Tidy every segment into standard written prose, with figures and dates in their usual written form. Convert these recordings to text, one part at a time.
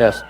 Yes.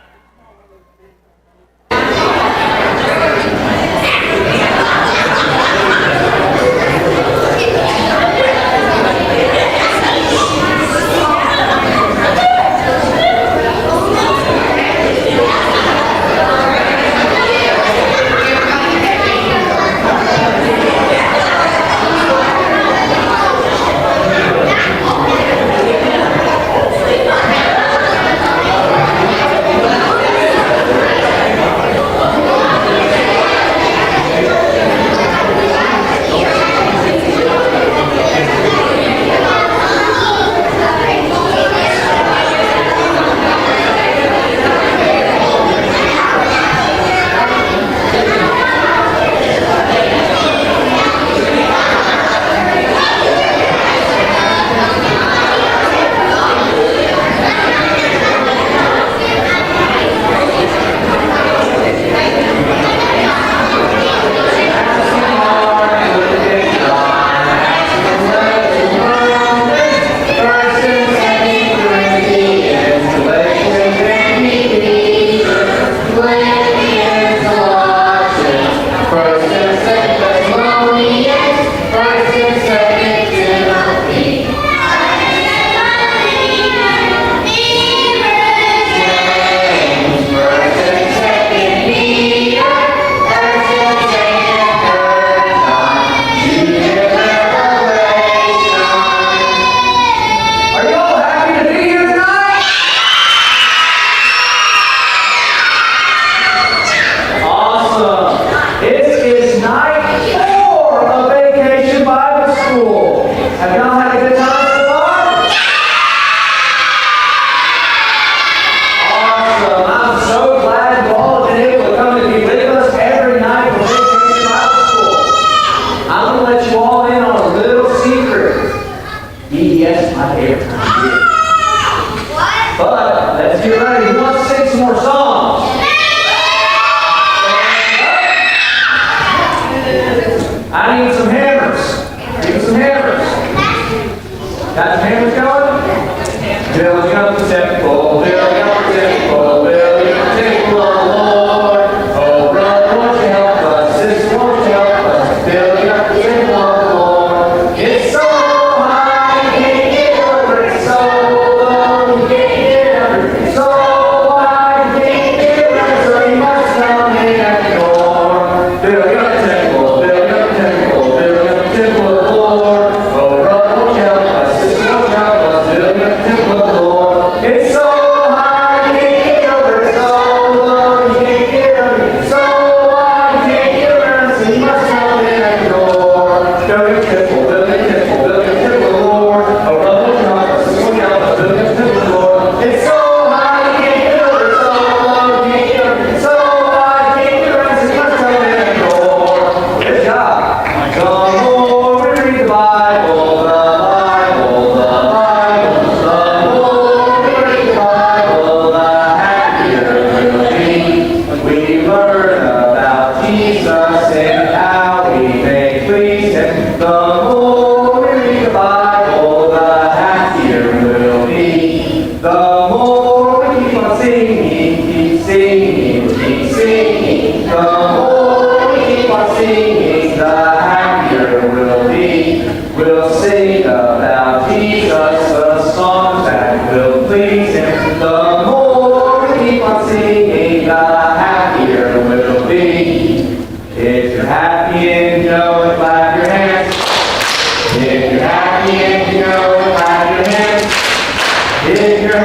If you're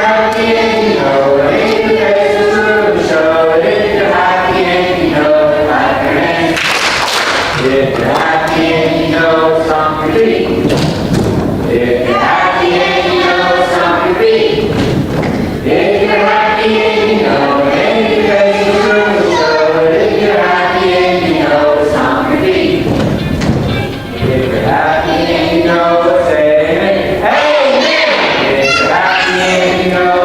happy and you know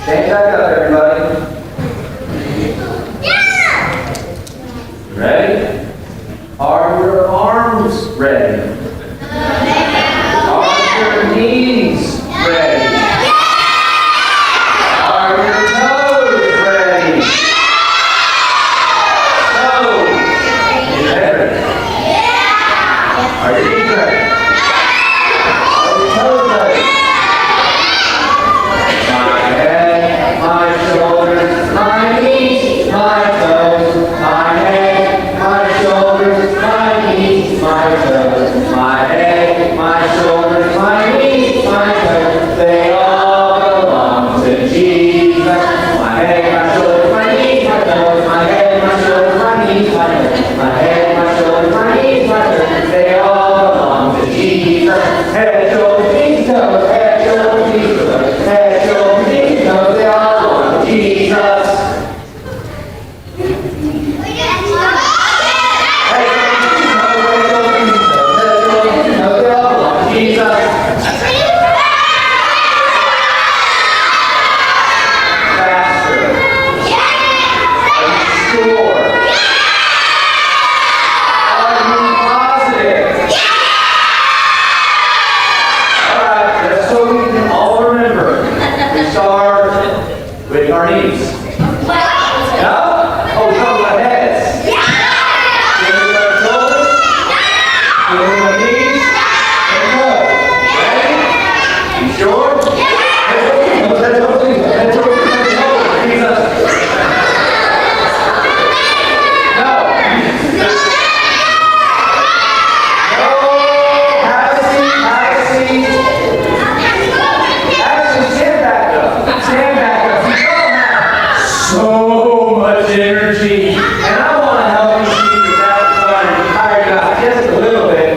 Stand back up, everybody. Ready? Are your arms ready? Are your knees ready? Are your toes ready? Toes. Is that ready? Are your knees ready? Are your toes ready? My head, my shoulders, my knees, my toes, my head, my shoulders, my knees, my toes, my head, my shoulders, my knees, my toes, they all belong to Jesus. My head, my shoulders, my knees, my toes, my head, my shoulders, my knees, my toes, my head, my shoulders, my knees, my toes, they all belong to Jesus. Head, shoulders, knees, toes, head, shoulders, knees, toes, head, shoulders, knees, toes, they all belong to Jesus. With our knees. No? Oh, we're talking about heads. Give me our shoulders. Give me our knees. And toes. Ready? You sure? Head toes, knees. Head toes, knees. Head toes, knees. No. No. Have a seat. Have a seat. Actually, stand back up. Stand back up. So much energy, and I want to help you see without starting tired out just a little bit.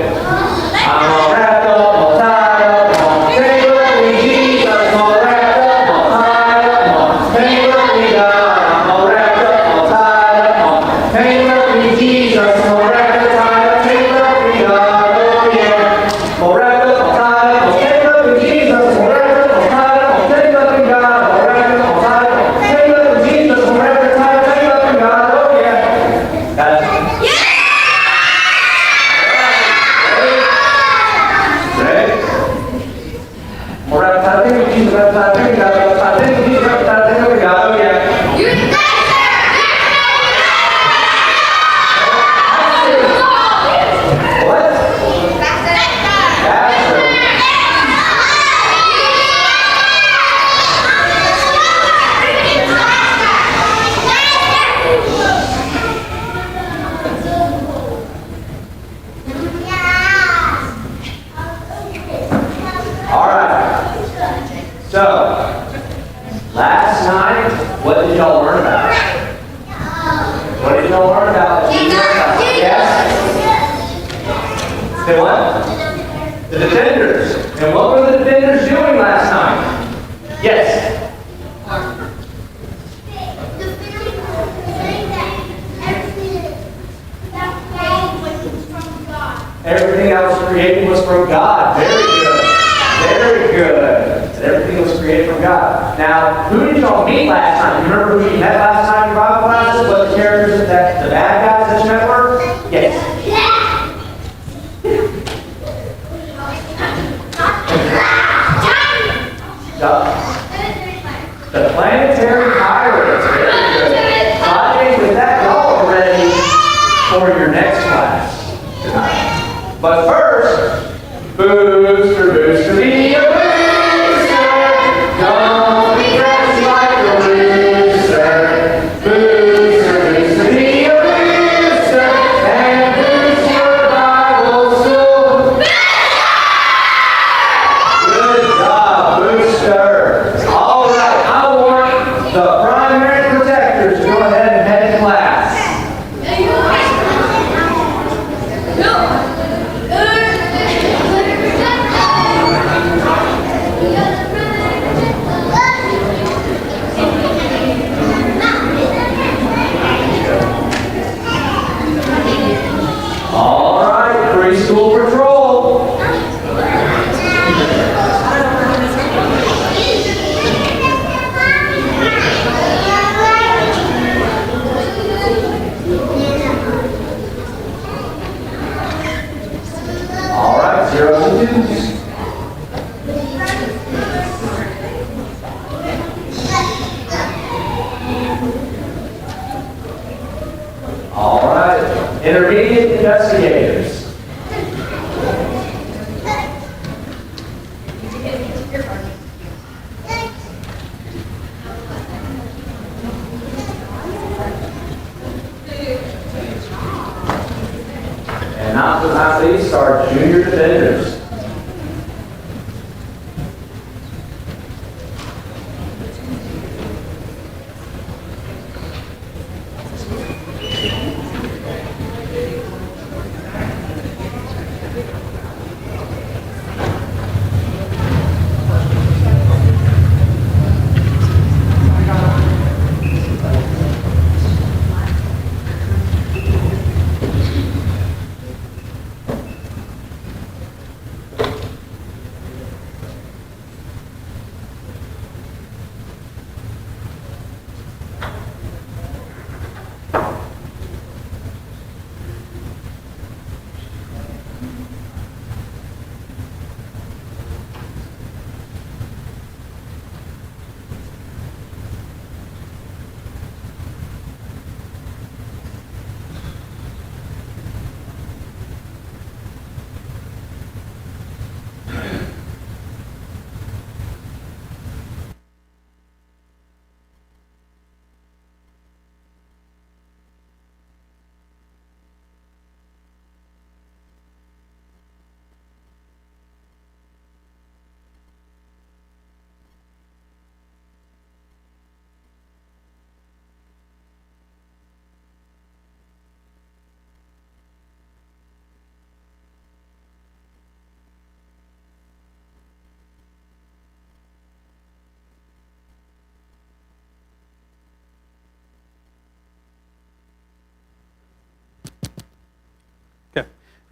I'm all wrapped up, all tied up, all tangled up with Jesus. I'm all wrapped up, all tied up, all tangled up with God. I'm all wrapped up, all tied up, all tangled up with Jesus. I'm all wrapped up, tied up, tangled up with God. Oh yeah, all wrapped up, all tied up, all tangled up with Jesus. All wrapped up, all tied up, all tangled up with God. All wrapped up, all tied up, all tangled up with Jesus. All wrapped up, tied up, tangled up with God. Oh yeah. That's it. Ready? All right, tied up, tangled with Jesus. All right, tied up, tangled with God. All right, tied up, tangled with Jesus. All right, tied up, tangled with God. Oh yeah. What? That's it. All right. So, last night, what did y'all learn about? What did y'all learn about? Yes? Say what? The defenders. And what were the defenders doing last night? Yes. Everything that was created was from God. Very good. Very good. Everything was created from God. Now, who did y'all meet last time? You remember who you met last time in your Bible classes? What the characters that the bad guys that you met were? Yes. The planetary pirates. Very good. So I think with that, y'all are ready for your next class tonight. But first, booster, booster, be a booster. Don't be dressed like a rooster. Booster, booster, be a booster. And boost your Bible school. Good job, booster. All right, I want the Intermediate investigators. And not least, our junior defenders.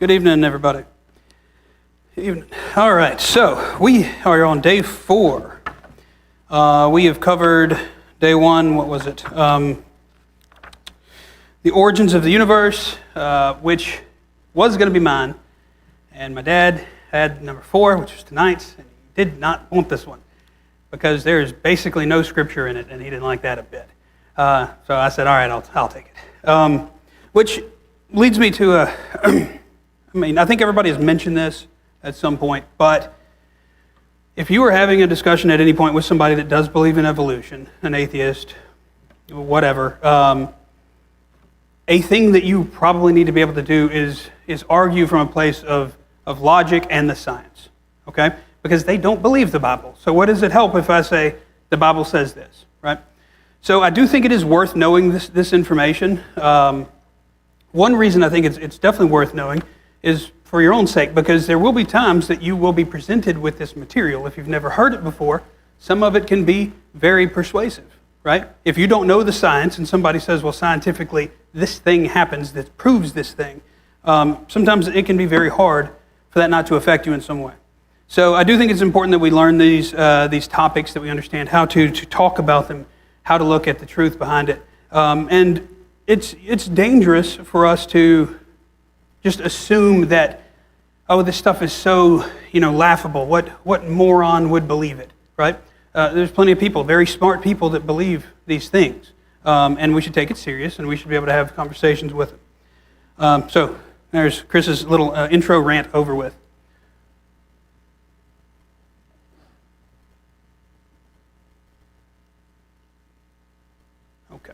Good evening, everybody. Evening. All right, so we are on day 4. We have covered day 1, what was it? The origins of the universe, which was going to be mine. And my dad had number 4, which was tonight's, and he did not want this one because there is basically no scripture in it, and he didn't like that a bit. So I said, all right, I'll take it. Which leads me to I think everybody has mentioned this at some point, but if you were having a discussion at any point with somebody that does believe in evolution, an atheist, whatever, a thing that you probably need to be able to do is argue from a place of logic and the science, okay? Because they don't believe the Bible. So what does it help if I say the Bible says this, right? So I do think it is worth knowing this information. One reason I think it's definitely worth knowing is for your own sake, because there will be times that you will be presented with this material. If you've never heard it before, some of it can be very persuasive, right? If you don't know the science and somebody says, well, scientifically, this thing happens that proves this thing, sometimes it can be very hard for that not to affect you in some way. So I do think it's important that we learn these topics, that we understand how to talk about them, how to look at the truth behind it. And it's dangerous for us to just assume that, oh, this stuff is so, laughable. What moron would believe it, right? There's plenty of people, very smart people, that believe these things. And we should take it serious, and we should be able to have conversations with them. So there's Chris's little intro rant over with. Okay.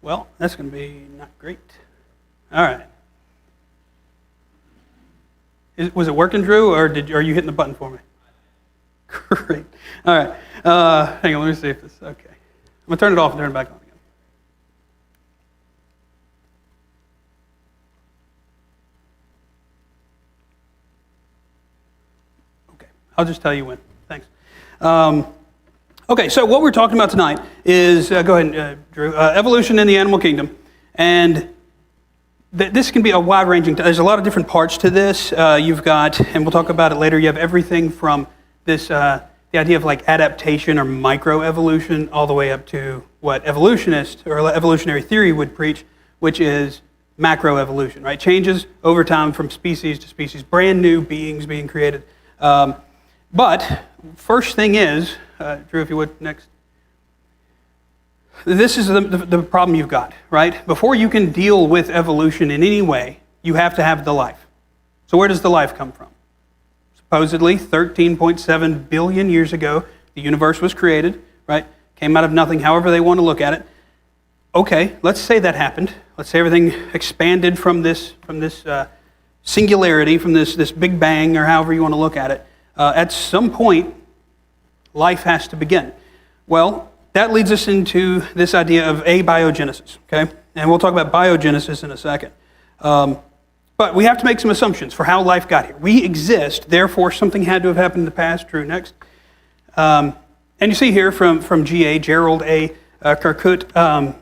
Well, that's going to be not great. All right. Was it working, Drew, or are you hitting the button for me? Great. All right. Hang on, let me see if this, okay. I'm going to turn it off and turn it back on again. Okay, I'll just tell you when. Thanks. Okay, so what we're talking about tonight is, go ahead, Drew, evolution in the animal kingdom. And this can be a wide-ranging, there's a lot of different parts to this. You've got, and we'll talk about it later, you have everything from this, the idea of like adaptation or microevolution all the way up to what evolutionists or evolutionary theory would preach, which is macroevolution, right? Changes over time from species to species, brand new beings being created. But first thing is, Drew, if you would, next. This is the problem you've got, right? Before you can deal with evolution in any way, you have to have the life. So where does the life come from? Supposedly, 13.7 billion years ago, the universe was created, right? Came out of nothing, however they want to look at it. Okay, let's say that happened. Let's say everything expanded from this singularity, from this Big Bang, or however you want to look at it. At some point, life has to begin. Well, that leads us into this idea of abiogenesis, okay? And we'll talk about biogenesis in a second. But we have to make some assumptions for how life got here. We exist, therefore something had to have happened in the past. Drew, next. And you see here from G.A., Gerald A. Kirkut,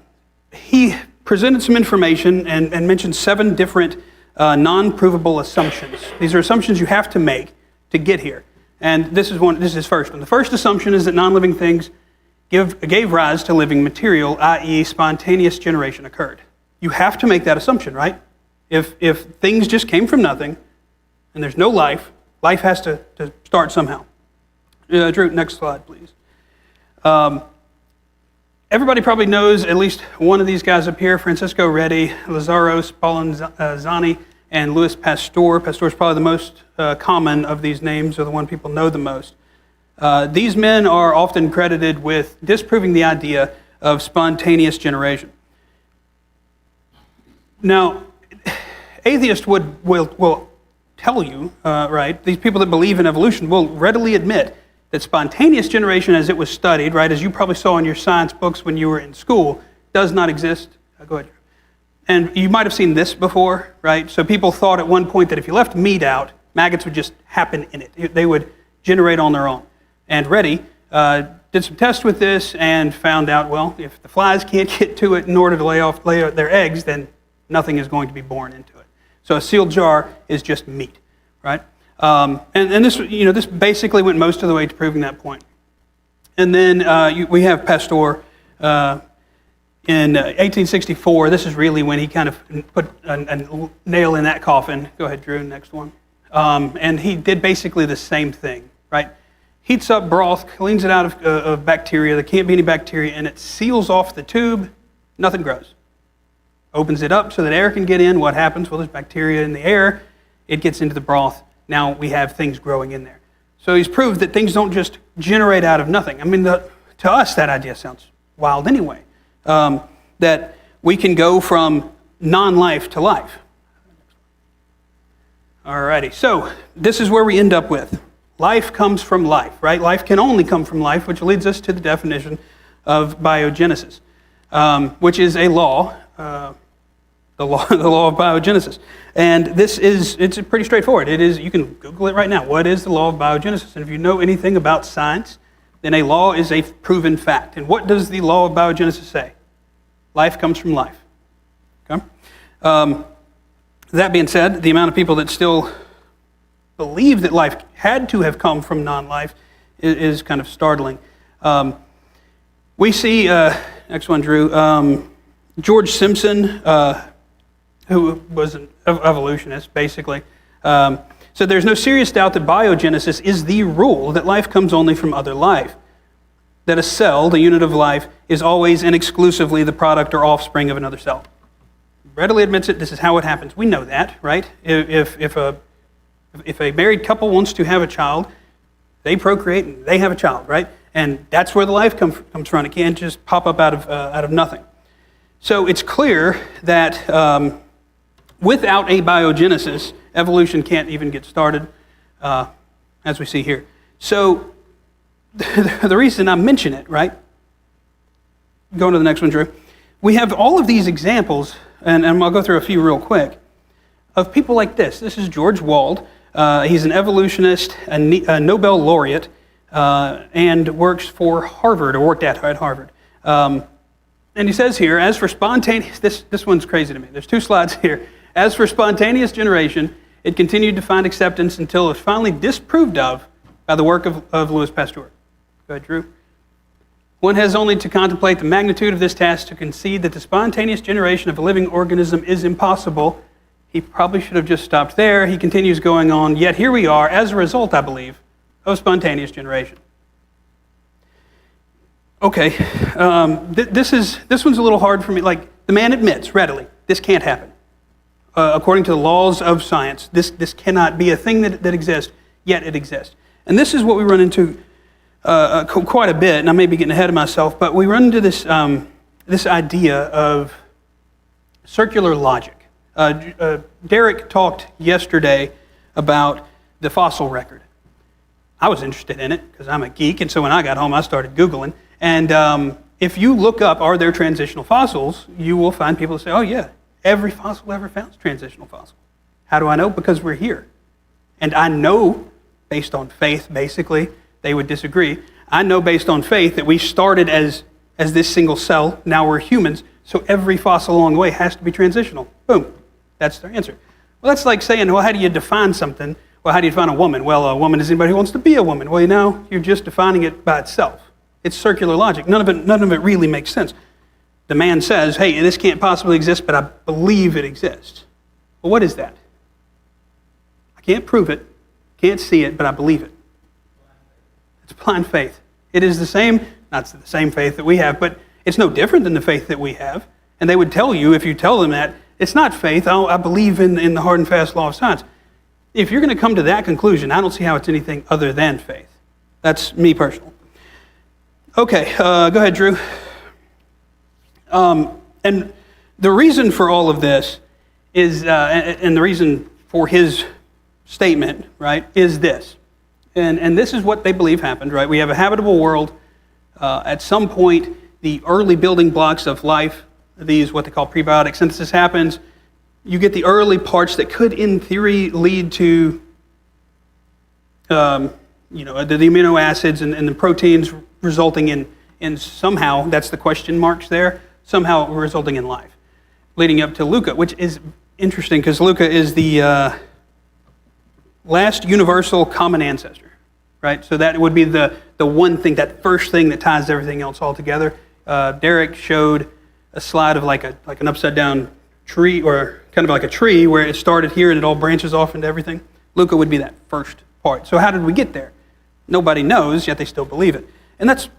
he presented some information and mentioned 7 different non-provable assumptions. These are assumptions you have to make to get here. And this is his first one. The first assumption is that non-living things gave rise to living material, i.e. spontaneous generation occurred. You have to make that assumption, right? If things just came from nothing and there's no life, life has to start somehow. Drew, next slide, please. Everybody probably knows at least one of these guys up here, Francisco Redi, Lazzaro Spallanzani, and Louis Pasteur. Pasteur is probably the most common of these names, or the one people know the most. These men are often credited with disproving the idea of spontaneous generation. Now, atheists will tell you, right, these people that believe in evolution will readily admit that spontaneous generation as it was studied, right, as you probably saw in your science books when you were in school, does not exist. Go ahead. And you might have seen this before, right? So people thought at one point that if you left meat out, maggots would just happen in it. They would generate on their own. And Redi did some tests with this and found out, well, if the flies can't get to it in order to lay their eggs, then nothing is going to be born into it. So a sealed jar is just meat, right? And this basically went most of the way to proving that point. And then we have Pasteur in 1864. This is really when he kind of put a nail in that coffin. Go ahead, Drew, next one. And he did basically the same thing, right? Heats up broth, cleans it out of bacteria. There can't be any bacteria, and it seals off the tube. Nothing grows. Opens it up so that air can get in. What happens? Well, there's bacteria in the air. It gets into the broth. Now we have things growing in there. So he's proved that things don't just generate out of nothing. I mean, to us, that idea sounds wild anyway. That we can go from non-life to life. Alrighty, so this is where we end up with. Life comes from life, right? Life can only come from life, which leads us to the definition of biogenesis, which is a law, the law of biogenesis. And it's pretty straightforward. It is, you can Google it right now. What is the law of biogenesis? And if you know anything about science, then a law is a proven fact. And what does the law of biogenesis say? Life comes from life. Okay? That being said, the amount of people that still believe that life had to have come from non-life is kind of startling. We see, next one, Drew, George Simpson, who was an evolutionist, basically, said there's no serious doubt that biogenesis is the rule, that life comes only from other life, that a cell, the unit of life, is always and exclusively the product or offspring of another cell. Readily admits it, this is how it happens. We know that, right? If a married couple wants to have a child, they procreate and they have a child, right? And that's where the life comes from. It can't just pop up out of nothing. So it's clear that without abiogenesis, evolution can't even get started, as we see here. So the reason I mention it, right? Going to the next one, Drew. We have all of these examples, and I'll go through a few real quick, of people like this. This is George Wald. He's an evolutionist, a Nobel laureate, and works for Harvard, or worked at Harvard. And he says here, as for spontaneous, this one's crazy to me. There's 2 slides here. As for spontaneous generation, it continued to find acceptance until it was finally disproved of by the work of Louis Pasteur. Go ahead, Drew. One has only to contemplate the magnitude of this task to concede that the spontaneous generation of a living organism is impossible. He probably should have just stopped there. He continues going on, yet here we are, as a result, I believe, of spontaneous generation. Okay, this one's a little hard for me. Like, the man admits readily, this can't happen. According to the laws of science, this cannot be a thing that exists, yet it exists. And this is what we run into quite a bit, and I may be getting ahead of myself, but we run into this idea of circular logic. Derek talked yesterday about the fossil record. I was interested in it because I'm a geek, and so when I got home, I started Googling. And if you look up, are there transitional fossils, you will find people say, oh yeah, every fossil ever found is transitional fossil. How do I know? Because we're here. And I know, based on faith, basically, they would disagree. I know based on faith that we started as this single cell, now we're humans, so every fossil along the way has to be transitional. Boom. That's their answer. Well, that's like saying, well, how do you define something? Well, how do you define a woman? Well, a woman is anybody who wants to be a woman. Well, you're just defining it by itself. It's circular logic. None of it really makes sense. The man says, hey, this can't possibly exist, but I believe it exists. Well, what is that? I can't prove it, can't see it, but I believe it. It's blind faith. It is the same, not the same faith that we have, but it's no different than the faith that we have. And they would tell you, if you tell them that, it's not faith, I believe in the hard and fast law of science. If you're going to come to that conclusion, I don't see how it's anything other than faith. That's me personally. Okay, go ahead, Drew. And the reason for all of this is, and the reason for his statement, right, is this. And this is what they believe happened, right? We have a habitable world. At some point, the early building blocks of life, these what they call prebiotic synthesis happens. You get the early parts that could, in theory, lead to the amino acids and the proteins resulting in somehow, that's the question marks there, somehow resulting in life. Leading up to Luca, which is interesting because Luca is the last universal common ancestor, right? So that would be the one thing, that first thing that ties everything else all together. Derek showed a slide of like an upside down tree, or kind of like a tree where it started here and it all branches off into everything. Luca would be that first part. So how did we get there? Nobody knows, yet they still believe it. And that's,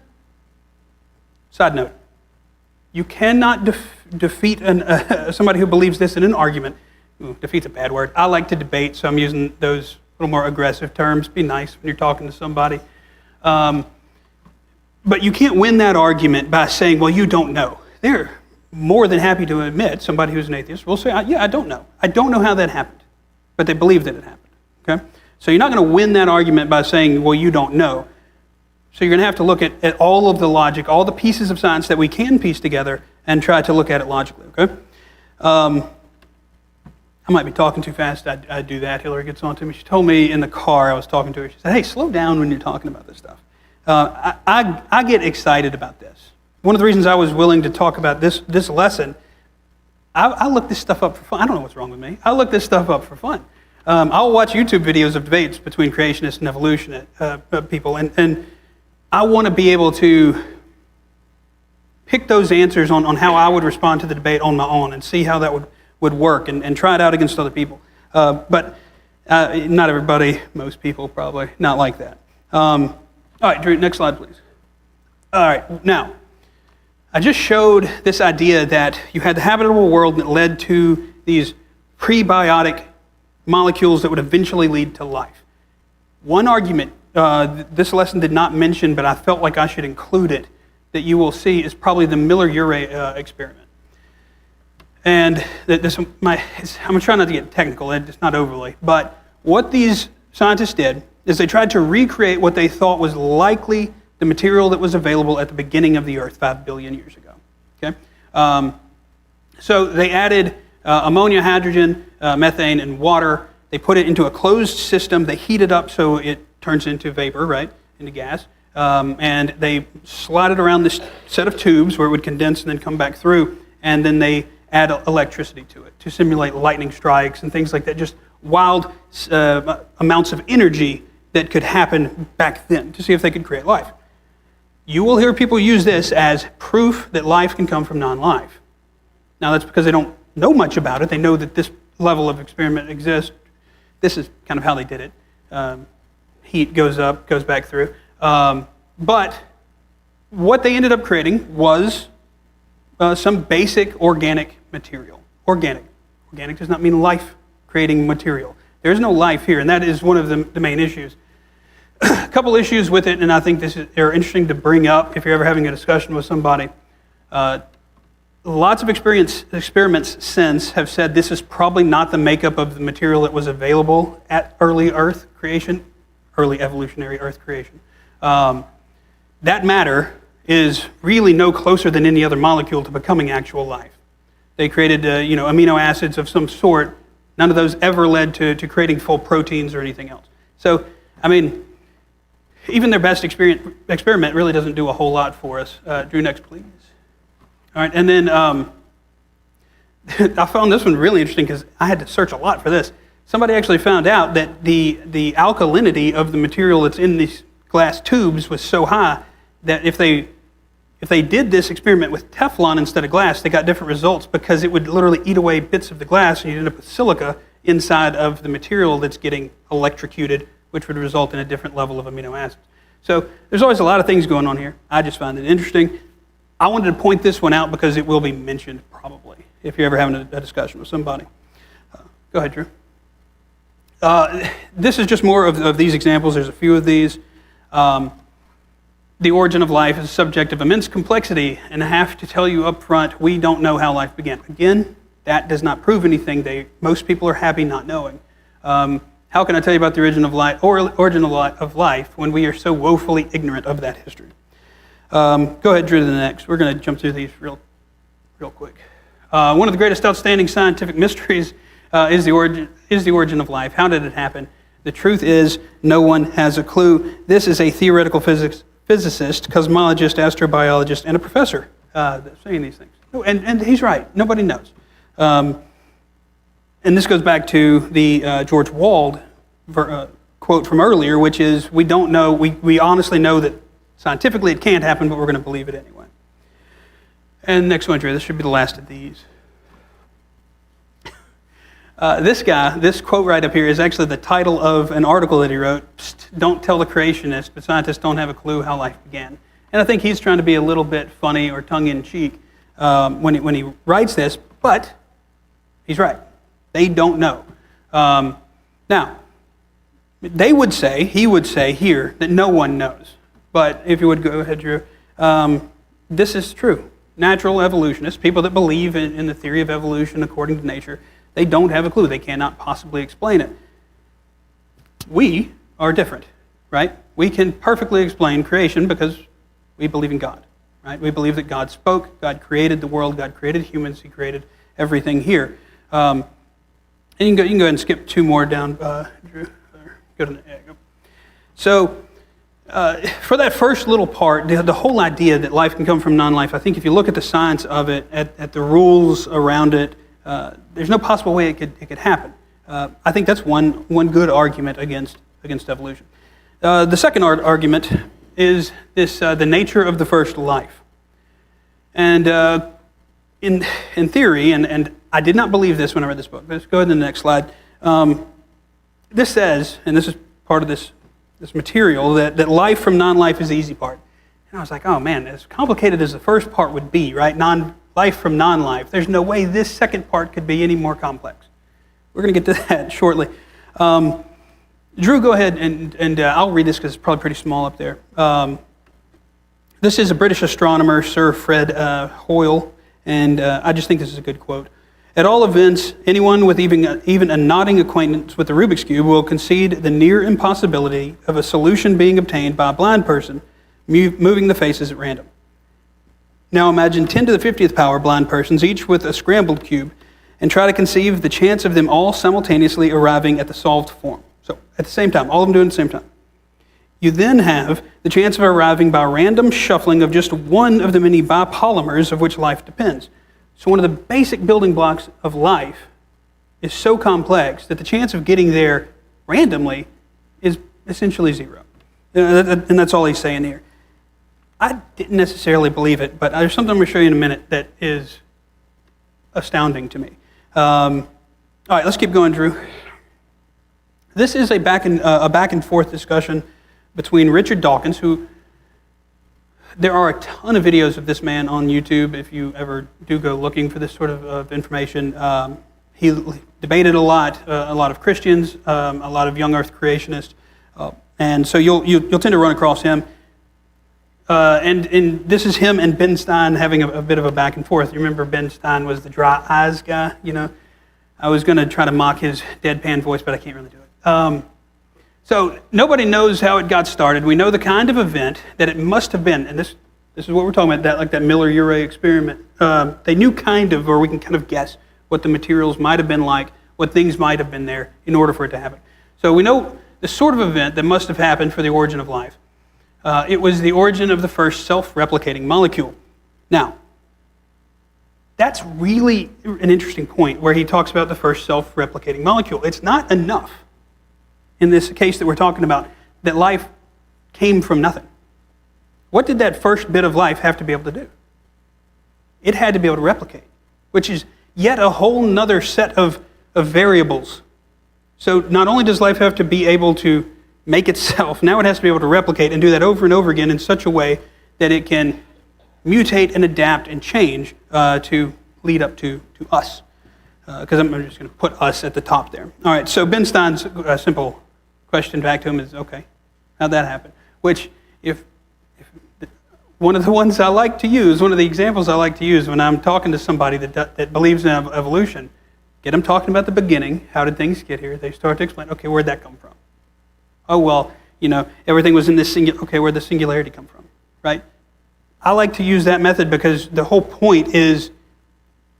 side note, you cannot defeat somebody who believes this in an argument. Defeat's a bad word. I like to debate, so I'm using those little more aggressive terms. Be nice when you're talking to somebody. But you can't win that argument by saying, well, you don't know. They're more than happy to admit, somebody who's an atheist will say, yeah, I don't know. I don't know how that happened. But they believe that it happened. Okay? So you're not going to win that argument by saying, well, you don't know. So you're going to have to look at all of the logic, all the pieces of science that we can piece together and try to look at it logically, okay? I might be talking too fast. I do that. Hillary gets on to me. She told me in the car, I was talking to her, she said, hey, slow down when you're talking about this stuff. I get excited about this. One of the reasons I was willing to talk about this lesson, I look this stuff up for fun. I don't know what's wrong with me. I look this stuff up for fun. I'll watch YouTube videos of debates between creationists and evolutionists people, and I want to be able to pick those answers on how I would respond to the debate on my own and see how that would work and try it out against other people. But not everybody, most people probably, not like that. All right, Drew, next slide, please. All right, now, I just showed this idea that you had the habitable world that led to these prebiotic molecules that would eventually lead to life. One argument, this lesson did not mention, but I felt like I should include it, that you will see is probably the Miller-Urey experiment. And I'm going to try not to get technical, it's not overly, but what these scientists did is they tried to recreate what they thought was likely the material that was available at the beginning of the Earth 5 billion years ago. Okay? So they added ammonia, hydrogen, methane, and water. They put it into a closed system. They heat it up so it turns into vapor, right, into gas. And they slide it around this set of tubes where it would condense and then come back through. And then they add electricity to it to simulate lightning strikes and things like that, just wild amounts of energy that could happen back then to see if they could create life. You will hear people use this as proof that life can come from non-life. Now that's because they don't know much about it. They know that this level of experiment exists. This is kind of how they did it. Heat goes up, goes back through. But what they ended up creating was some basic organic material. Organic. Organic does not mean life-creating material. There is no life here, and that is one of the main issues. A couple issues with it, and I think they're interesting to bring up if you're ever having a discussion with somebody. Lots of experiments since have said this is probably not the makeup of the material that was available at early Earth creation, early evolutionary Earth creation. That matter is really no closer than any other molecule to becoming actual life. They created amino acids of some sort. None of those ever led to creating full proteins or anything else. So, I mean, even their best experiment really doesn't do a whole lot for us. Drew, next, please. All right, and then I found this one really interesting because I had to search a lot for this. Somebody actually found out that the alkalinity of the material that's in these glass tubes was so high that if they did this experiment with Teflon instead of glass, they got different results because it would literally eat away bits of the glass and you'd end up with silica inside of the material that's getting electrocuted, which would result in a different level of amino acids. So there's always a lot of things going on here. I just found it interesting. I wanted to point this one out because it will be mentioned probably if you're ever having a discussion with somebody. Go ahead, Drew. This is just more of these examples. There's a few of these. The origin of life is a subject of immense complexity, and I have to tell you up front, we don't know how life began. Again, that does not prove anything. Most people are happy not knowing. How can I tell you about the origin of life when we are so woefully ignorant of that history? Go ahead, Drew, to the next. We're going to jump through these real quick. One of the greatest outstanding scientific mysteries is the origin of life. How did it happen? The truth is, no one has a clue. This is a theoretical physicist, cosmologist, astrobiologist, and a professor saying these things. And he's right. Nobody knows. And this goes back to the George Wald quote from earlier, which is, we don't know, we honestly know that scientifically it can't happen, but we're going to believe it anyway. And next one, Drew, this should be the last of these. This guy, this quote right up here is actually the title of an article that he wrote, Don't Tell the Creationists, but scientists don't have a clue how life began. And I think he's trying to be a little bit funny or tongue-in-cheek when he writes this, but he's right. They don't know. Now, he would say here that no one knows. But if you would go ahead, Drew, this is true. Natural evolutionists, people that believe in the theory of evolution according to nature, they don't have a clue. They cannot possibly explain it. We are different, right? We can perfectly explain creation because we believe in God, right? We believe that God spoke, God created the world, God created humans, He created everything here. And you can go ahead and skip two more down, Drew. Go to the, yeah, go. So, for that first little part, the whole idea that life can come from non-life, I think if you look at the science of it, at the rules around it, there's no possible way it could happen. I think that's one good argument against evolution. The second argument is this: the nature of the first life. And in theory, and I did not believe this when I read this book. Let's go ahead to the next slide. This says, and this is part of this material, that life from non-life is the easy part. And I was like, oh man, as complicated as the first part would be, right? Life from non-life. There's no way this second part could be any more complex. We're going to get to that shortly. Drew, go ahead and I'll read this because it's probably pretty small up there. This is a British astronomer, Sir Fred Hoyle, and I just think this is a good quote. At all events, anyone with even a nodding acquaintance with the Rubik's Cube will concede the near impossibility of a solution being obtained by a blind person moving the faces at random. Now imagine 10 to the 50th power blind persons, each with a scrambled cube, and try to conceive the chance of them all simultaneously arriving at the solved form. So at the same time, all of them doing it at the same time. You then have the chance of arriving by random shuffling of just one of the many bipolymers of which life depends. So one of the basic building blocks of life is so complex that the chance of getting there randomly is essentially zero. And that's all he's saying here. I didn't necessarily believe it, but there's something I'm going to show you in a minute that is astounding to me. All right, let's keep going, Drew. This is a back and forth discussion between Richard Dawkins, who There are a ton of videos of this man on YouTube if you ever do go looking for this sort of information. He debated a lot of Christians, a lot of young earth creationists, and so you'll tend to run across him. And this is him and Ben Stein having a bit of a back and forth. You remember Ben Stein was the dry eyes guy, you know? I was going to try to mock his deadpan voice, but I can't really do it. So nobody knows how it got started. We know the kind of event that it must have been, and this is what we're talking about, that Miller-Urey experiment. They knew kind of, or we can kind of guess, what the materials might have been like, what things might have been there in order for it to happen. So we know the sort of event that must have happened for the origin of life. It was the origin of the first self-replicating molecule. Now, that's really an interesting point where he talks about the first self-replicating molecule. It's not enough in this case that we're talking about that life came from nothing. What did that first bit of life have to be able to do? It had to be able to replicate, which is yet a whole nother set of variables. So not only does life have to be able to make itself, now it has to be able to replicate and do that over and over again in such a way that it can mutate and adapt and change to lead up to us. Because I'm just going to put us at the top there. All right, so Ben Stein's simple question back to him is, okay, how'd that happen? Which, if one of the ones I like to use, one of the examples I like to use when I'm talking to somebody that believes in evolution, get them talking about the beginning, how did things get here? They start to explain, okay, where'd that come from? Oh, well, everything was in this okay, where'd the singularity come from, right? I like to use that method because the whole point is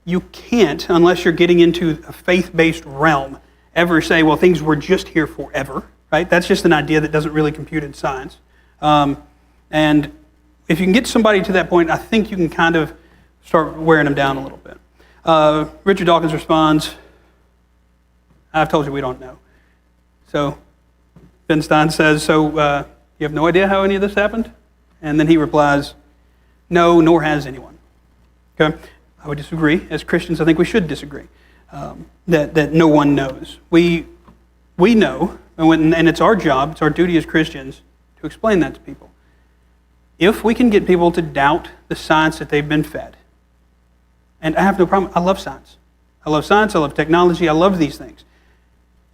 you can't, unless you're getting into a faith-based realm, ever say, well, things were just here forever, right? That's just an idea that doesn't really compute in science. And if you can get somebody to that point, I think you can kind of start wearing them down a little bit. Richard Dawkins responds, I've told you we don't know. So Ben Stein says, so you have no idea how any of this happened? And then he replies, no, nor has anyone. Okay? I would disagree. As Christians, I think we should disagree. That no one knows. We know, and it's our job, it's our duty as Christians to explain that to people. If we can get people to doubt the science that they've been fed, and I have no problem, I love science. I love technology, I love these things.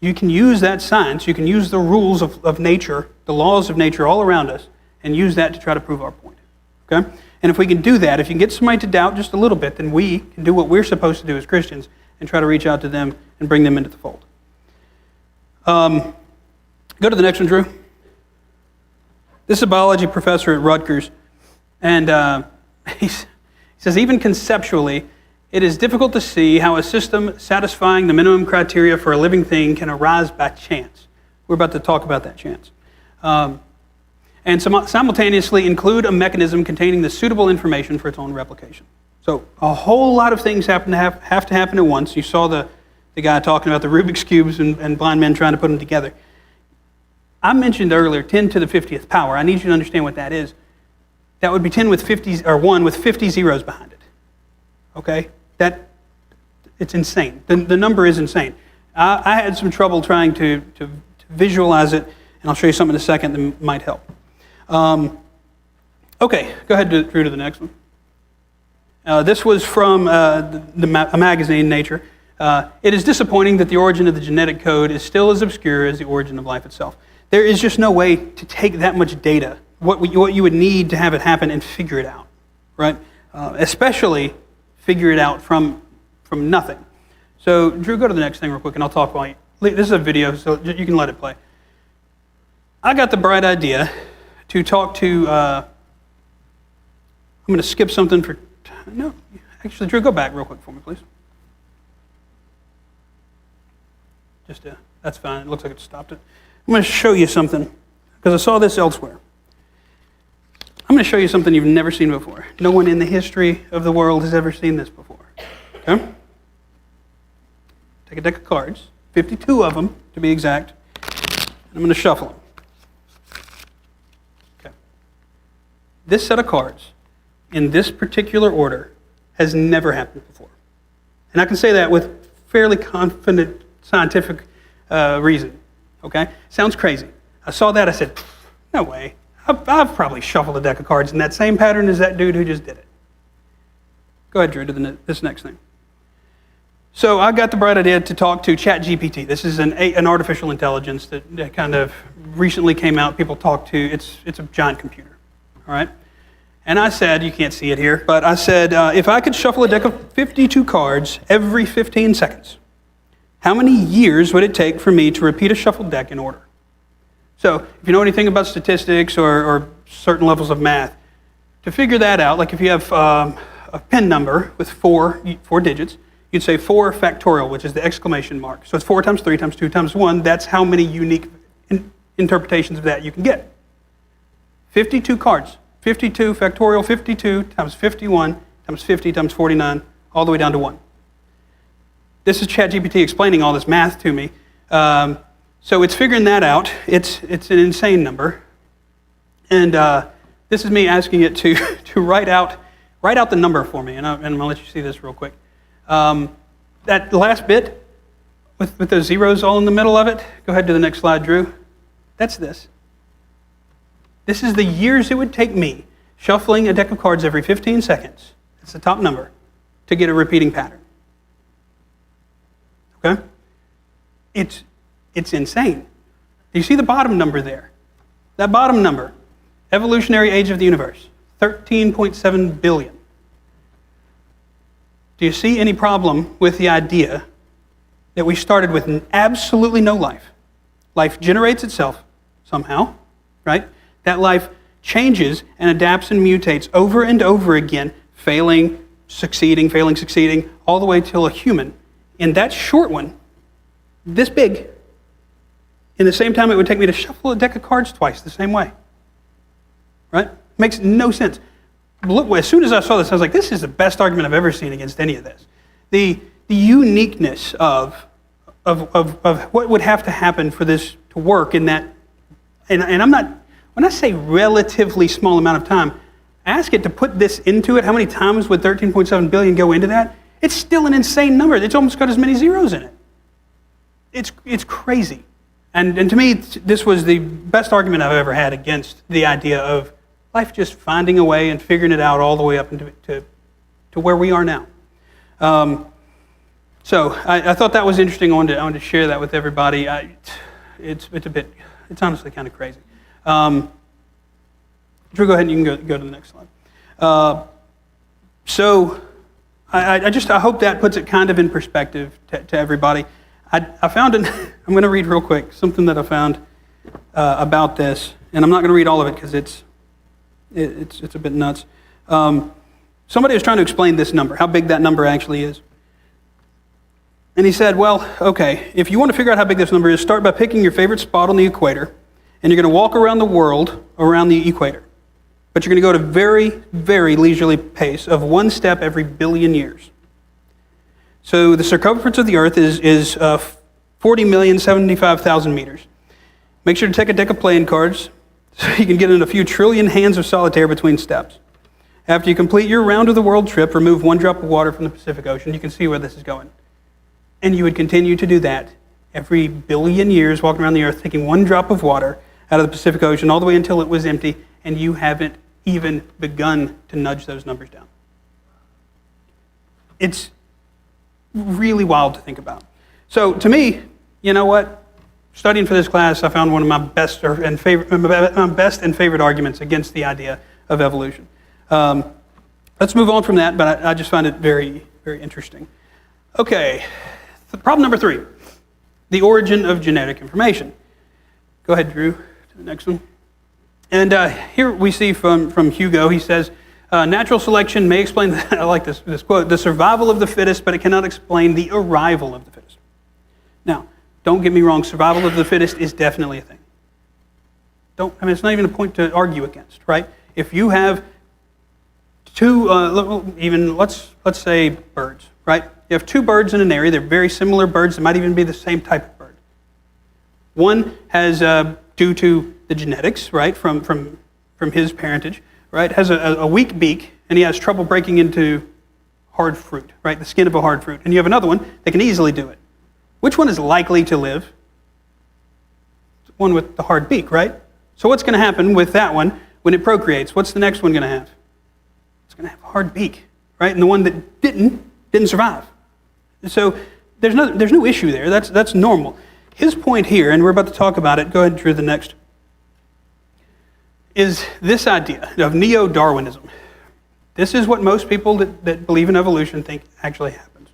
You can use that science, you can use the rules of nature, the laws of nature all around us, and use that to try to prove our point. Okay? And if we can do that, if you can get somebody to doubt just a little bit, then we can do what we're supposed to do as Christians and try to reach out to them and bring them into the fold. Go to the next one, Drew. This is a biology professor at Rutgers, and he says, even conceptually, it is difficult to see how a system satisfying the minimum criteria for a living thing can arise by chance. We're about to talk about that chance. And simultaneously include a mechanism containing the suitable information for its own replication. So a whole lot of things have to happen at once. You saw the guy talking about the Rubik's Cubes and blind men trying to put them together. I mentioned earlier 10 to the 50th power. I need you to understand what that is. That would be 10 with 50, or 1 with 50 zeros behind it. Okay? It's insane. The number is insane. I had some trouble trying to visualize it, and I'll show you something in a second that might help. Okay, go ahead, Drew, to the next one. This was from a magazine, Nature. It is disappointing that the origin of the genetic code is still as obscure as the origin of life itself. There is just no way to take that much data, what you would need to have it happen, and figure it out, right? Especially figure it out from nothing. So, Drew, go to the next thing real quick, and I'll talk while this is a video, so you can let it play. I got the bright idea to talk to, I'm going to skip something for, no, actually, Drew, go back real quick for me, please. That's fine, it looks like it stopped it. I'm going to show you something, because I saw this elsewhere. I'm going to show you something you've never seen before. No one in the history of the world has ever seen this before. Okay? Take a deck of cards, 52 of them to be exact, and I'm going to shuffle them. Okay. This set of cards, in this particular order, has never happened before. And I can say that with fairly confident scientific reason. Okay? Sounds crazy. I saw that, I said, no way. I've probably shuffled a deck of cards in that same pattern as that dude who just did it. Go ahead, Drew, to this next thing. So I got the bright idea to talk to ChatGPT. This is an artificial intelligence that kind of recently came out. People talk to. It's a giant computer, all right? And I said, you can't see it here, but I said, if I could shuffle a deck of 52 cards every 15 seconds, how many years would it take for me to repeat a shuffled deck in order? So if you know anything about statistics or certain levels of math, to figure that out, like if you have a PIN number with four digits, you'd say 4 factorial, which is the exclamation mark. So it's 4 times 3 times 2 times 1. That's how many unique interpretations of that you can get. 52 cards. 52 factorial, 52 times 51 times 50 times 49, all the way down to 1. This is ChatGPT explaining all this math to me. So it's figuring that out. It's an insane number. And this is me asking it to write out the number for me. And I'm going to let you see this real quick. That last bit with those zeros all in the middle of it, go ahead to the next slide, Drew. That's this. This is the years it would take me shuffling a deck of cards every 15 seconds. That's the top number to get a repeating pattern. Okay? It's insane. Do you see the bottom number there? That bottom number, evolutionary age of the universe, 13.7 billion. Do you see any problem with the idea that we started with absolutely no life? Life generates itself somehow, right? That life changes and adapts and mutates over and over again, failing, succeeding, all the way till a human. In that short one, this big, in the same time it would take me to shuffle a deck of cards twice the same way. Right? Makes no sense. Look, as soon as I saw this, I was like, this is the best argument I've ever seen against any of this. The uniqueness of what would have to happen for this to work in that, and I'm not, when I say relatively small amount of time, I ask it to put this into it. How many times would 13.7 billion go into that? It's still an insane number. It's almost got as many zeros in it. It's crazy. And to me, this was the best argument I've ever had against the idea of life just finding a way and figuring it out all the way up to where we are now. So I thought that was interesting. I wanted to share that with everybody. It's honestly kind of crazy. Drew, go ahead and you can go to the next slide. So I hope that puts it kind of in perspective to everybody. I found it, I'm going to read real quick something that I found about this, and I'm not going to read all of it because it's a bit nuts. Somebody was trying to explain this number, how big that number actually is. And he said, well, okay, if you want to figure out how big this number is, start by picking your favorite spot on the equator, and you're going to walk around the world around the equator. But you're going to go at a very, very leisurely pace of 1 step every billion years. So the circumference of the Earth is 40,075,000 meters. Make sure to take a deck of playing cards so you can get in a few trillion hands of solitaire between steps. After you complete your round of the world trip, remove 1 drop of water from the Pacific Ocean. You can see where this is going. And you would continue to do that every billion years, walking around the Earth, taking 1 drop of water out of the Pacific Ocean all the way until it was empty, and you haven't even begun to nudge those numbers down. It's really wild to think about. So to me, you know what? Studying for this class, I found one of my best and favorite arguments against the idea of evolution. Let's move on from that, but I just find it very, very interesting. Okay, problem number 3, the origin of genetic information. Go ahead, Drew, to the next one. And here we see from Hugo, he says, natural selection may explain, I like this quote, the survival of the fittest, but it cannot explain the arrival of the fittest. Now, don't get me wrong, survival of the fittest is definitely a thing. It's not even a point to argue against, right? If you have two, let's say birds, right? You have 2 birds in an area, they're very similar birds, they might even be the same type of bird. One has, due to the genetics, right, from his parentage, right, has a weak beak, and he has trouble breaking into hard fruit, right, the skin of a hard fruit. And you have another one that can easily do it. Which one is likely to live? One with the hard beak, right? So what's going to happen with that one when it procreates? What's the next one going to have? It's going to have a hard beak, right? And the one that didn't survive. So there's no issue there. That's normal. His point here, and we're about to talk about it, go ahead and Drew the next, is this idea of neo-Darwinism. This is what most people that believe in evolution think actually happens.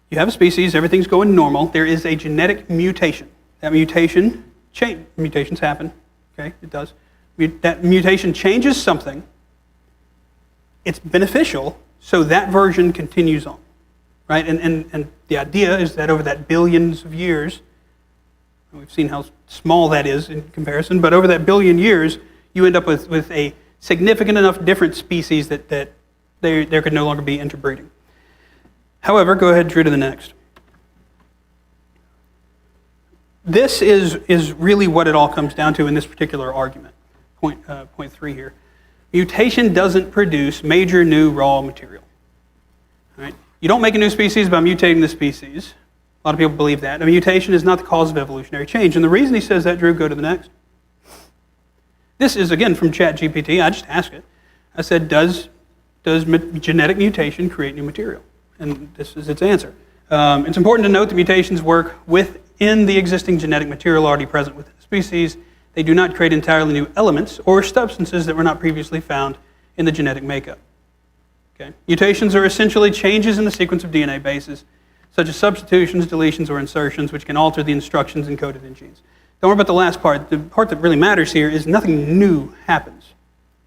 You have a species, everything's going normal. There is a genetic mutation. That mutations happen, okay, it does. That mutation changes something. It's beneficial, so that version continues on, right? And the idea is that over that billions of years, we've seen how small that is in comparison, but over that billion years, you end up with a significant enough different species that there could no longer be interbreeding. However, go ahead, Drew, to the next. This is really what it all comes down to in this particular argument, point 3 here. Mutation doesn't produce major new raw material. All right? You don't make a new species by mutating the species. A lot of people believe that. A mutation is not the cause of evolutionary change. And the reason he says that, Drew, go to the next. This is, again, from ChatGPT. I just asked it. I said, does genetic mutation create new material? And this is its answer. It's important to note that mutations work within the existing genetic material already present within the species. They do not create entirely new elements or substances that were not previously found in the genetic makeup. Okay? Mutations are essentially changes in the sequence of DNA bases, such as substitutions, deletions, or insertions, which can alter the instructions encoded in genes. Don't worry about the last part. The part that really matters here is nothing new happens.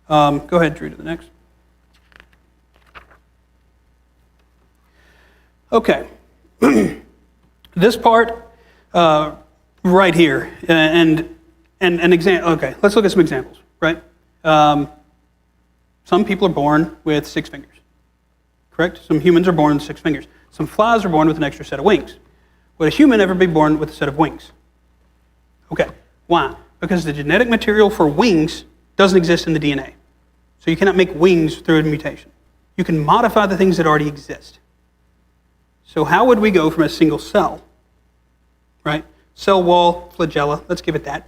Go ahead, Drew, to the next. Okay. This part right here, and an example. Okay, let's look at some examples, right? Some people are born with 6 fingers, correct? Some humans are born with 6 fingers. Some flies are born with an extra set of wings. Would a human ever be born with a set of wings? Okay, why? Because the genetic material for wings doesn't exist in the DNA. So you cannot make wings through a mutation. You can modify the things that already exist. So how would we go from a single cell, right? Cell wall, flagella, let's give it that,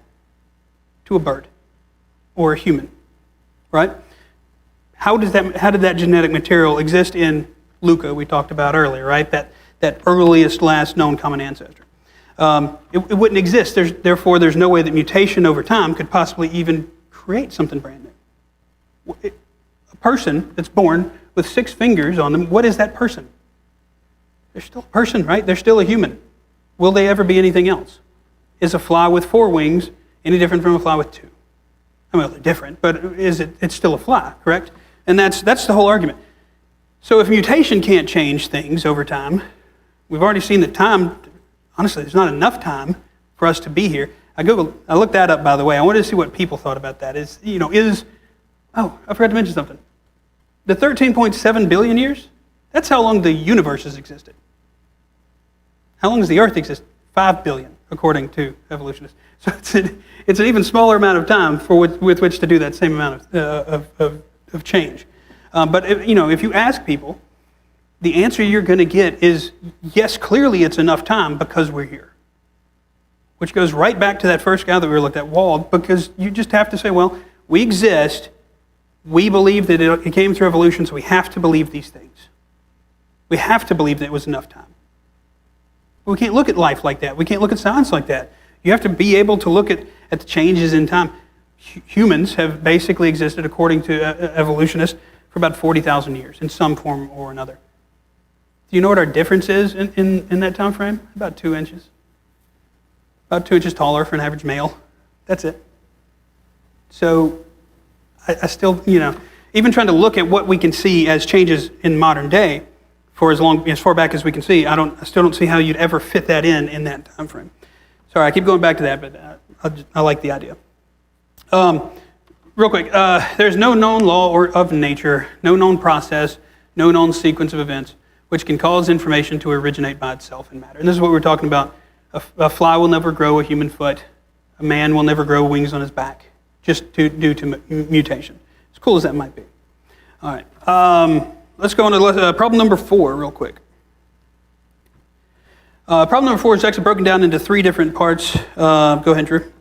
to a bird or a human, right? How did that genetic material exist in Luca we talked about earlier, right? That earliest last known common ancestor. It wouldn't exist. Therefore, there's no way that mutation over time could possibly even create something brand new. A person that's born with 6 fingers on them, what is that person? They're still a person, right? They're still a human. Will they ever be anything else? Is a fly with 4 wings any different from a fly with 2? I mean, they're different, but it's still a fly, correct? And that's the whole argument. So if mutation can't change things over time, we've already seen that time, honestly, there's not enough time for us to be here. I looked that up, by the way. I wanted to see what people thought about that. Oh, I forgot to mention something. The 13.7 billion years, that's how long the universe has existed. How long does the Earth exist? 5 billion, according to evolutionists. So it's an even smaller amount of time with which to do that same amount of change. But if you ask people, the answer you're going to get is, yes, clearly it's enough time because we're here. Which goes right back to that first guy that we looked at, Wald, because you just have to say, well, we exist, we believe that it came through evolution, so we have to believe these things. We have to believe that it was enough time. We can't look at life like that. We can't look at science like that. You have to be able to look at the changes in time. Humans have basically existed, according to evolutionists, for about 40,000 years in some form or another. Do you know what our difference is in that time frame? About 2 inches. About 2 inches taller for an average male. That's it. So I still, even trying to look at what we can see as changes in modern day, for as far back as we can see, I still don't see how you'd ever fit that in that time frame. Sorry, I keep going back to that, but I like the idea. Real quick, there's no known law of nature, no known process, no known sequence of events which can cause information to originate by itself in matter. And this is what we're talking about. A fly will never grow a human foot. A man will never grow wings on his back, just due to mutation. As cool as that might be. All right. Let's go on to problem number 4 real quick. Problem number 4 is actually broken down into 3 different parts. Go ahead, Drew.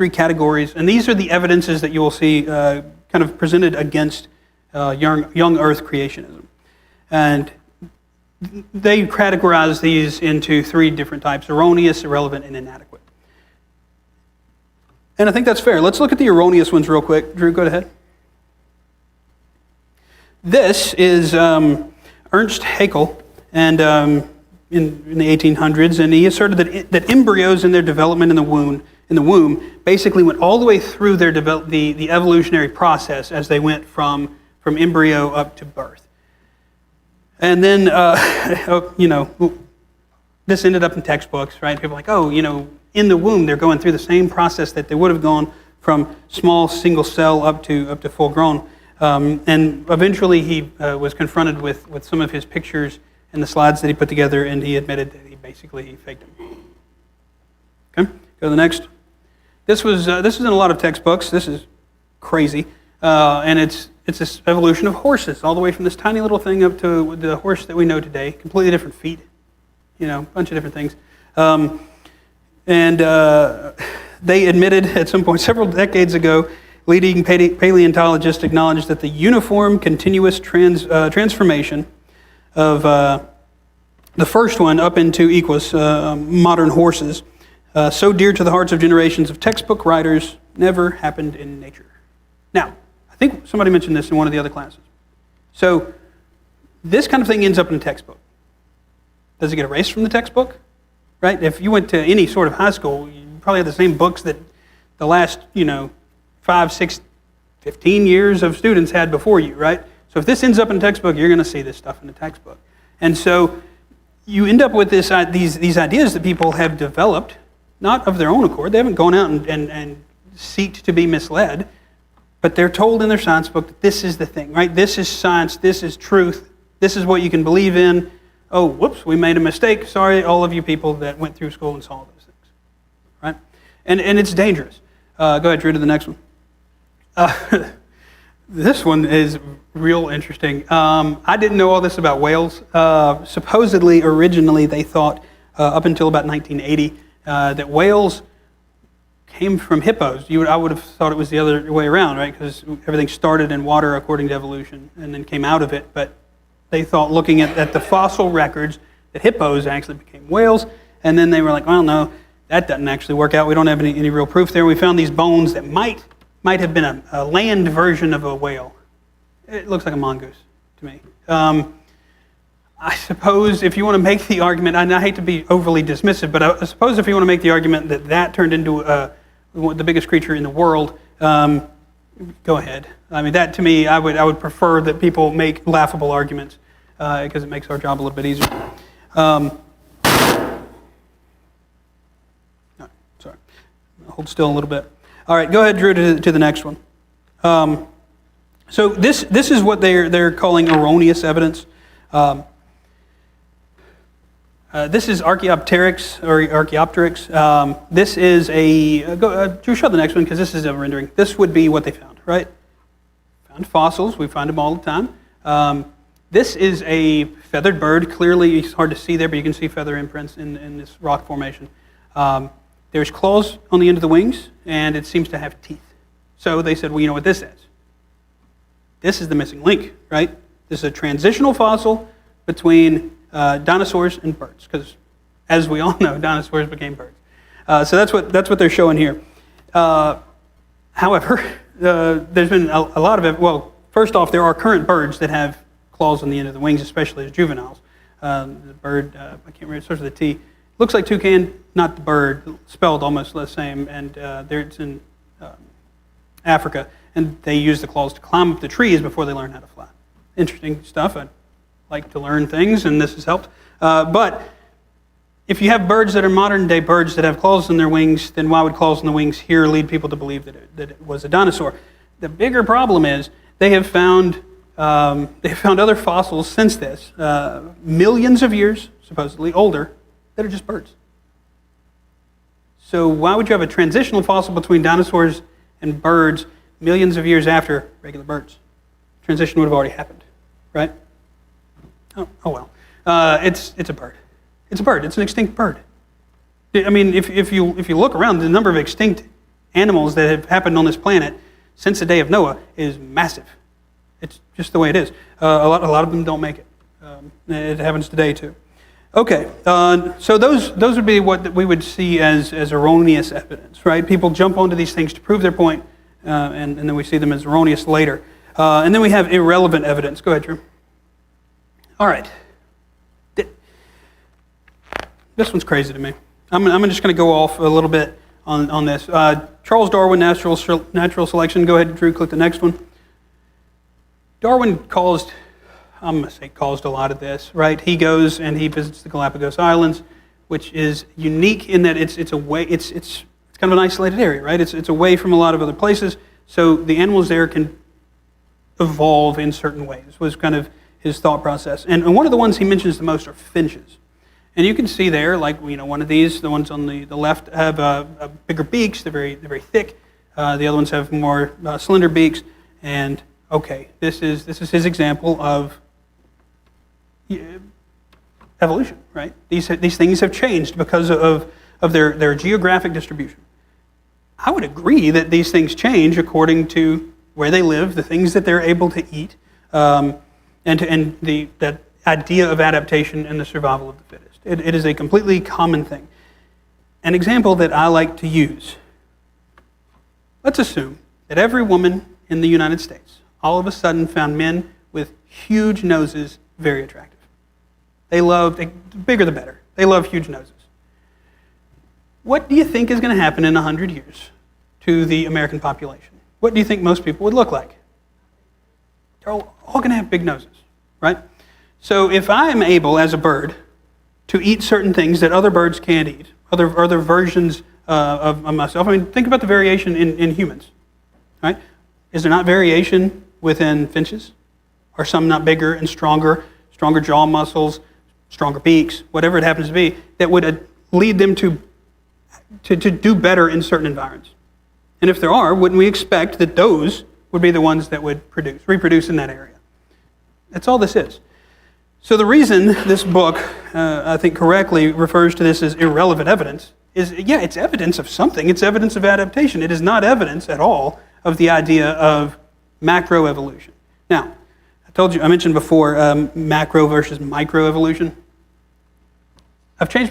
three categories, and these are the evidences that you will see kind of presented against young Earth creationism. And they categorize these into three different types: erroneous, irrelevant, and inadequate. And I think that's fair. Let's look at the erroneous ones real quick. Drew, go ahead. This is Ernst Haeckel, and in the 1800s, and he asserted that embryos in their development in the womb basically went all the way through their the evolutionary process as they went from embryo up to birth. And then, this ended up in textbooks, right? People are like, in the womb, they're going through the same process that they would have gone from small single cell up to full grown. And eventually he was confronted with some of his pictures and the slides that he put together, and he admitted that he faked them. Okay, go to the next. This was in a lot of textbooks. This is crazy. And it's this evolution of horses, all the way from this tiny little thing up to the horse that we know today, completely different feet, a bunch of different things. They admitted at some point several decades ago, leading paleontologists acknowledged that the uniform continuous transformation of the first one up into equus, modern horses, so dear to the hearts of generations of textbook writers, never happened in nature. Now, I think somebody mentioned this in one of the other classes. So this kind of thing ends up in a textbook. Does it get erased from the textbook? Right? If you went to any sort of high school, you probably had the same books that the last, 5, 6, 15 years of students had before you, right? So if this ends up in a textbook, you're going to see this stuff in the textbook. And so you end up with these ideas that people have developed, not of their own accord. They haven't gone out and seeked to be misled, but they're told in their science book that this is the thing, right? This is science, this is truth, this is what you can believe in. Oh, whoops, we made a mistake. Sorry, all of you people that went through school and saw those things, right? And it's dangerous. Go ahead, Drew, to the next one. This one is real interesting. I didn't know all this about whales. Supposedly, originally, they thought, up until about 1980, that whales came from hippos. I would have thought it was the other way around, right? Because everything started in water according to evolution and then came out of it. But they thought, looking at the fossil records, that hippos actually became whales. And then they were like, well, no, that doesn't actually work out. We don't have any real proof there. We found these bones that might have been a land version of a whale. It looks like a mongoose to me. I suppose if you want to make the argument, and I hate to be overly dismissive, but I suppose if you want to make the argument that turned into the biggest creature in the world, go ahead. I mean, that to me, I would prefer that people make laughable arguments because it makes our job a little bit easier. Sorry, hold still a little bit. All right, go ahead, Drew, to the next one. So this is what they're calling erroneous evidence. This is Archaeopteryx. This is Drew, show the next one because this is a rendering. This would be what they found, right? Found fossils. We find them all the time. This is a feathered bird. Clearly, it's hard to see there, but you can see feather imprints in this rock formation. There's claws on the end of the wings, and it seems to have teeth. So they said, well, you know what this is? This is the missing link, right? This is a transitional fossil between dinosaurs and birds, because as we all know, dinosaurs became birds. So that's what they're showing here. However, there's been a lot of it. Well, first off, there are current birds that have claws on the end of the wings, especially as juveniles. The bird, I can't remember, it starts with a T. Looks like toucan, not the bird, spelled almost the same, and it's in Africa, and they use the claws to climb up the trees before they learn how to fly. Interesting stuff. I like to learn things, and this has helped. But if you have birds that are modern-day birds that have claws on their wings, then why would claws on the wings here lead people to believe that it was a dinosaur? The bigger problem is they have found other fossils since this, millions of years, supposedly older, that are just birds. So why would you have a transitional fossil between dinosaurs and birds millions of years after regular birds? Transition would have already happened, right? Oh well. It's a bird. It's a bird. It's an extinct bird. I mean, if you look around, the number of extinct animals that have happened on this planet since the day of Noah is massive. It's just the way it is. A lot of them don't make it. It happens today too. Okay, so those would be what we would see as erroneous evidence, right? People jump onto these things to prove their point, and then we see them as erroneous later. And then we have irrelevant evidence. Go ahead, Drew. All right. This one's crazy to me. I'm just going to go off a little bit on this. Charles Darwin, natural selection. Go ahead, Drew, click the next one. Darwin caused a lot of this, right? He goes and he visits the Galapagos Islands, which is unique in that it's kind of an isolated area, right? It's away from a lot of other places, so the animals there can evolve in certain ways, was kind of his thought process. And one of the ones he mentions the most are finches. And you can see there, like, one of these, the ones on the left have bigger beaks, they're very thick. The other ones have more slender beaks. And okay, this is his example of evolution, right? These things have changed because of their geographic distribution. I would agree that these things change according to where they live, the things that they're able to eat, and that idea of adaptation and the survival of the fittest. It is a completely common thing. An example that I like to use. Let's assume that every woman in the United States all of a sudden found men with huge noses very attractive. The bigger the better. They love huge noses. What do you think is going to happen in 100 years to the American population? What do you think most people would look like? They're all going to have big noses, right? So if I am able, as a bird, to eat certain things that other birds can't eat, other versions of myself, I mean, think about the variation in humans, right? Is there not variation within finches? Are some not bigger and stronger jaw muscles, stronger beaks, whatever it happens to be, that would lead them to do better in certain environments? And if there are, wouldn't we expect that those would be the ones that would reproduce in that area? That's all this is. So the reason this book, I think correctly, refers to this as irrelevant evidence is, yeah, it's evidence of something. It's evidence of adaptation. It is not evidence at all of the idea of macroevolution. Now, I mentioned before macro versus microevolution. I've changed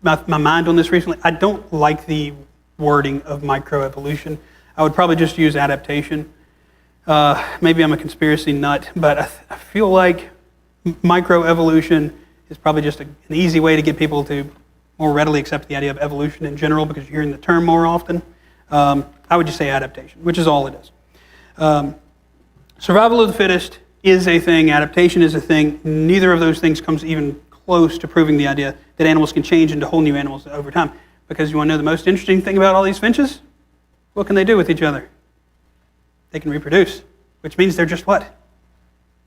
my mind on this recently. I don't like the wording of microevolution. I would probably just use adaptation. Maybe I'm a conspiracy nut, but I feel like microevolution is probably just an easy way to get people to more readily accept the idea of evolution in general because you're hearing the term more often. I would just say adaptation, which is all it is. Survival of the fittest is a thing, adaptation is a thing. Neither of those things comes even close to proving the idea that animals can change into whole new animals over time. Because you want to know the most interesting thing about all these finches? What can they do with each other? They can reproduce, which means they're just what?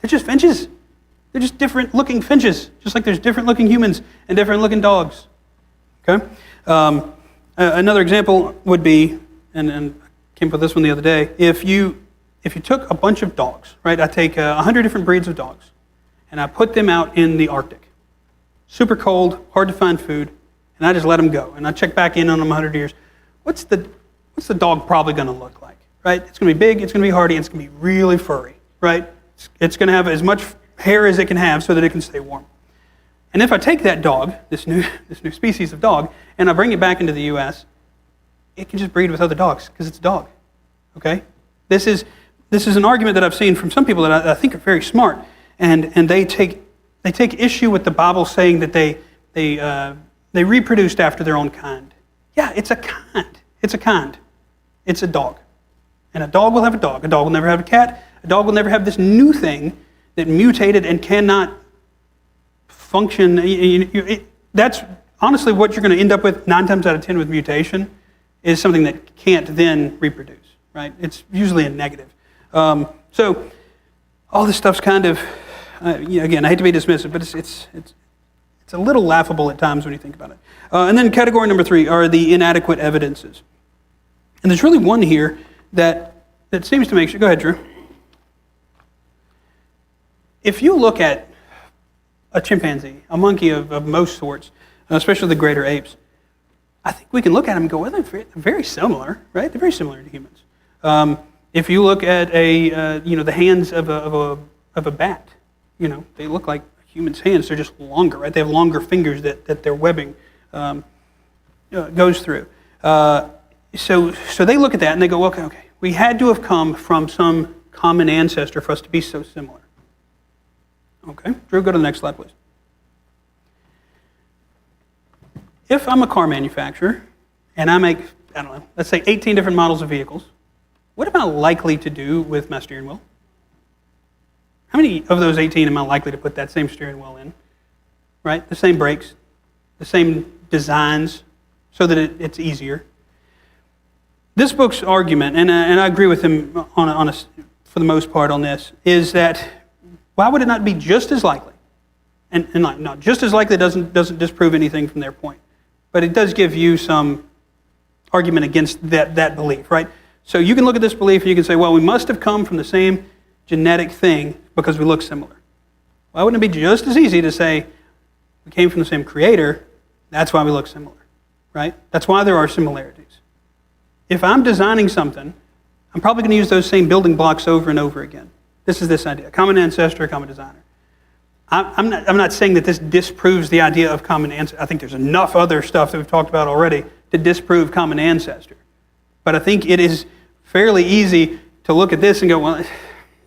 They're just finches. They're just different looking finches, just like there's different looking humans and different looking dogs. Okay? Another example would be, and I came up with this one the other day, if you took a bunch of dogs, right? I take 100 different breeds of dogs, and I put them out in the Arctic. Super cold, hard to find food, and I just let them go. And I check back in on them 100 years. What's the dog probably going to look like, right? It's going to be big, it's going to be hardy, and it's going to be really furry, right? It's going to have as much hair as it can have so that it can stay warm. And if I take that dog, this new species of dog, and I bring it back into the U.S., it can just breed with other dogs because it's a dog, okay? This is an argument that I've seen from some people that I think are very smart, and they take issue with the Bible saying that they reproduced after their own kind. Yeah, it's a kind. It's a kind. It's a dog. And a dog will have a dog. A dog will never have a cat. A dog will never have this new thing that mutated and cannot function. That's honestly what you're going to end up with 9 times out of 10 with mutation is something that can't then reproduce, right? It's usually a negative. So all this stuff's kind of, again, I hate to be dismissive, but it's a little laughable at times when you think about it. And then category number 3 are the inadequate evidences. And there's really one here that seems to make sure. Go ahead, Drew. If you look at a chimpanzee, a monkey of most sorts, especially the greater apes, I think we can look at them and go, well, they're very similar, right? They're very similar to humans. If you look at the hands of a bat, they look like a human's hands. They're just longer, right? They have longer fingers that their webbing goes through. So they look at that and they go, okay, we had to have come from some common ancestor for us to be so similar. Okay, Drew, go to the next slide, please. If I'm a car manufacturer and I make, I don't know, let's say 18 different models of vehicles, what am I likely to do with my steering wheel? How many of those 18 am I likely to put that same steering wheel in? Right? The same brakes, the same designs, so that it's easier. This book's argument, and I agree with him for the most part on this, is that why would it not be just as likely? And not just as likely doesn't disprove anything from their point, but it does give you some argument against that belief, right? So you can look at this belief and you can say, well, we must have come from the same genetic thing because we look similar. Why wouldn't it be just as easy to say we came from the same creator, that's why we look similar, right? That's why there are similarities. If I'm designing something, I'm probably going to use those same building blocks over and over again. This is this idea, common ancestor, common designer. I'm not saying that this disproves the idea of common ancestor. I think there's enough other stuff that we've talked about already to disprove common ancestor. But I think it is fairly easy to look at this and go, well,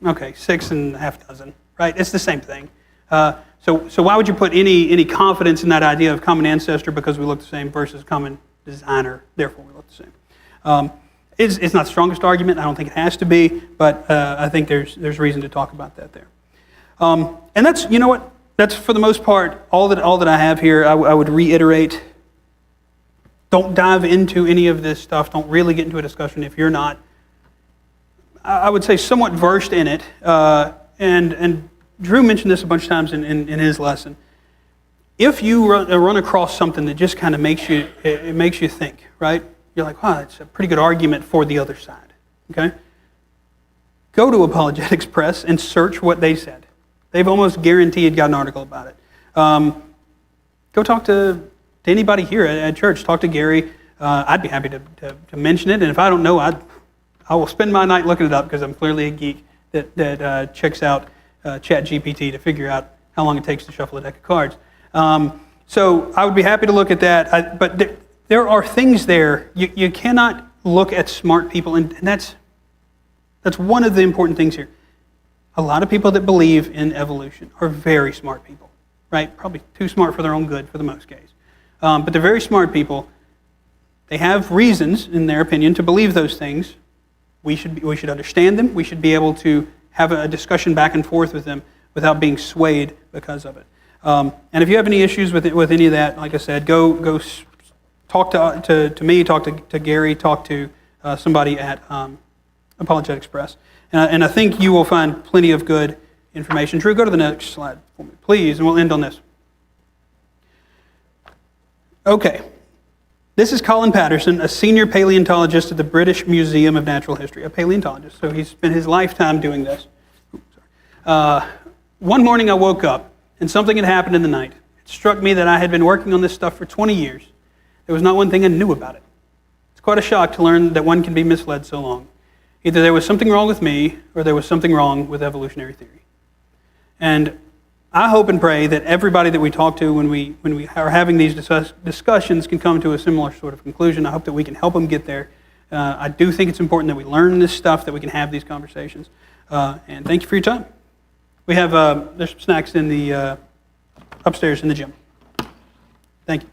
okay, 6.5 dozen, right? It's the same thing. So why would you put any confidence in that idea of common ancestor because we look the same versus common designer, therefore we look the same? It's not the strongest argument. I don't think it has to be, but I think there's reason to talk about that there. And that's, you know what? That's for the most part all that I have here. I would reiterate. Don't dive into any of this stuff. Don't really get into a discussion if you're not, I would say, somewhat versed in it. And Drew mentioned this a bunch of times in his lesson. If you run across something that just kind of makes you think, right? You're like, wow, that's a pretty good argument for the other side. Okay? Go to Apologetics Press and search what they said. They've almost guaranteed got an article about it. Go talk to anybody here at church. Talk to Gary. I'd be happy to mention it. And if I don't know, I will spend my night looking it up because I'm clearly a geek that checks out ChatGPT to figure out how long it takes to shuffle a deck of cards. So I would be happy to look at that. But there are things there. You cannot look at smart people, and that's one of the important things here. A lot of people that believe in evolution are very smart people, right? Probably too smart for their own good for the most case. But they're very smart people. They have reasons, in their opinion, to believe those things. We should understand them. We should be able to have a discussion back and forth with them without being swayed because of it. And if you have any issues with any of that, like I said, go talk to me, talk to Gary, talk to somebody at Apologetics Press. And I think you will find plenty of good information. Drew, go to the next slide for me, please, and we'll end on this. Okay. This is Colin Patterson, a senior paleontologist at the British Museum of Natural History, a paleontologist. So he's spent his lifetime doing this. One morning I woke up, and something had happened in the night. It struck me that I had been working on this stuff for 20 years. There was not one thing I knew about it. It's quite a shock to learn that one can be misled so long. Either there was something wrong with me, or there was something wrong with evolutionary theory. And I hope and pray that everybody that we talk to when we are having these discussions can come to a similar sort of conclusion. I hope that we can help them get there. I do think it's important that we learn this stuff, that we can have these conversations. And thank you for your time. We have there's some snacks in the upstairs in the gym. Thank you.